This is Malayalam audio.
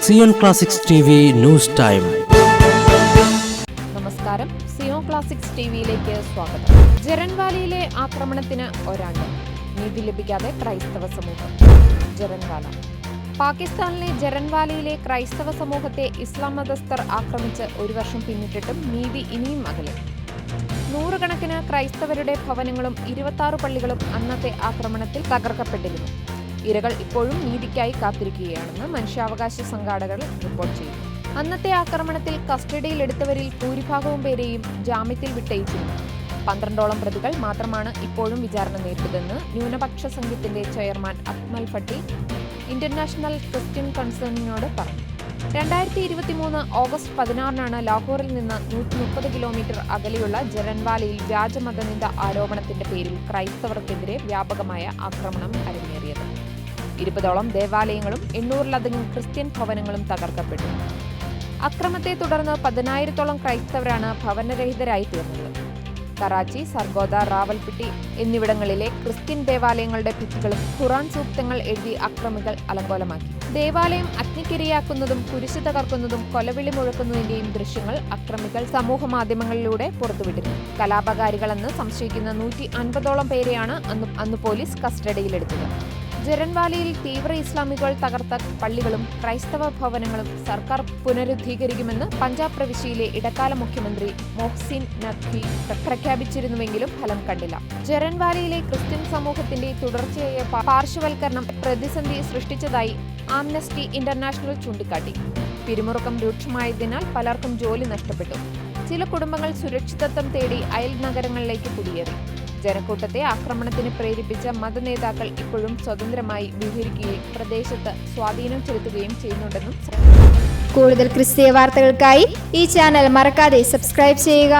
Zion classics TV news time. നമസ്കാരം, സിയോൺ ക്ലാസിക്സ് ടിവിയിലേക്ക് സ്വാഗതം. ജരൻവാലയിലെ ആക്രമണത്തിന് ഒരാണ്ട്, നീതി ലഭിക്കാതെ ക്രൈസ്തവ സമൂഹം. ജരൻവാല. പാകിസ്ഥാനിലെ ജരൻവാലയിലെ ക്രൈസ്തവ സമൂഹത്തെ ഇസ്ലാം മതസ്ഥർ ആക്രമിച്ച് ഒരു വർഷം പിന്നിട്ടിട്ടും നീതി ഇനിയും അകലെ. നൂറുകണക്കിന് ക്രൈസ്തവരുടെ ഭവനങ്ങളും 26 പള്ളികളും അന്നത്തെ ആക്രമണത്തിൽ തകർക്കപ്പെട്ടിരുന്നു. ഇരകൾ ഇപ്പോഴും നീതിക്കായി കാത്തിരിക്കുകയാണെന്ന് മനുഷ്യാവകാശ സംഘാടകർ റിപ്പോർട്ട് ചെയ്തു. അന്നത്തെ ആക്രമണത്തിൽ കസ്റ്റഡിയിലെടുത്തവരിൽ ഭൂരിഭാഗവും പേരെയും ജാമ്യത്തിൽ വിട്ടയച്ചിരുന്നു. 12ഓളം പ്രതികൾ മാത്രമാണ് ഇപ്പോഴും വിചാരണ നേരിട്ടതെന്ന് ന്യൂനപക്ഷ സംഘത്തിന്റെ chairman Akmal Bhatti international Christian കൺസേണിനോട് പറഞ്ഞു. 2023 ഓഗസ്റ്റ് 16 ലാഹോറിൽ നിന്ന് 130 കിലോമീറ്റർ അകലെയുള്ള ജരൻവാലയിൽ വ്യാജമതനിന്ദ ആരോപണത്തിന്റെ പേരിൽ ക്രൈസ്തവർക്കെതിരെ വ്യാപകമായ ആക്രമണം അരങ്ങേറിയത്. 20ഓളം ദേവാലയങ്ങളും 800-ലധികം ക്രിസ്ത്യൻ ഭവനങ്ങളും തകർക്കപ്പെട്ടു. അക്രമത്തെ തുടർന്ന് 10,000-ഓളം ക്രൈസ്തവരാണ് ഭവനരഹിതരായി തീർന്നത്. കറാച്ചി, സർഗോദ, റാവൽപിണ്ടി എന്നിവിടങ്ങളിലെ ക്രിസ്ത്യൻ ദേവാലയങ്ങളുടെ ഭിത്തികളും ഖുറാൻ സൂക്തങ്ങൾ എഴുതി അക്രമികൾ അലങ്കോലമാക്കി. ദേവാലയം അഗ്നിക്കിരയാക്കുന്നതും കുരിശ് തകർക്കുന്നതും കൊലവിളി മുഴക്കുന്നതിന്റെയും ദൃശ്യങ്ങൾ അക്രമികൾ സമൂഹ മാധ്യമങ്ങളിലൂടെ പുറത്തുവിട്ടിരുന്നു. കലാപകാരികളെന്ന് സംശയിക്കുന്ന 150ഓളം പേരെയാണ് അന്ന് പോലീസ് കസ്റ്റഡിയിലെടുത്തത്. ജരൻവാലയിൽ തീവ്ര ഇസ്ലാമികൾ തകർത്ത പള്ളികളും ക്രൈസ്തവ ഭവനങ്ങളും സർക്കാർ പുനരുദ്ധീകരിക്കുമെന്ന് പഞ്ചാബ് പ്രവിശ്യയിലെ ഇടക്കാല മുഖ്യമന്ത്രി മൊഹ്സിൻ നഖ്വി പ്രഖ്യാപിച്ചിരുന്നുവെങ്കിലും ഫലം കണ്ടില്ല. ജരൻവാലയിലെ ക്രിസ്ത്യൻ സമൂഹത്തിന്റെ തുടർച്ചയായ പാർശ്വവൽക്കരണം പ്രതിസന്ധി സൃഷ്ടിച്ചതായി ആംനസ്റ്റി ഇന്റർനാഷണൽ ചൂണ്ടിക്കാട്ടി. പിരിമുറുക്കം രൂക്ഷമായതിനാൽ പലർക്കും ജോലി നഷ്ടപ്പെട്ടു. ചില കുടുംബങ്ങൾ സുരക്ഷിതത്വം തേടി അയൽ നഗരങ്ങളിലേക്ക് കുടിയേറി. ജനക്കൂട്ടത്തെ ആക്രമണത്തിന് പ്രേരിപ്പിച്ച മതനേതാക്കൾ ഇപ്പോഴും സ്വതന്ത്രമായി വിഹരിക്കുകയും പ്രദേശത്ത് സ്വാധീനം ചെലുത്തുകയും ചെയ്യുന്നുണ്ടെന്നും കൂടുതൽ ക്രിസ്തീയ വാർത്തകൾക്കായി ഈ ചാനൽ മറക്കാതെ സബ്സ്ക്രൈബ് ചെയ്യുക.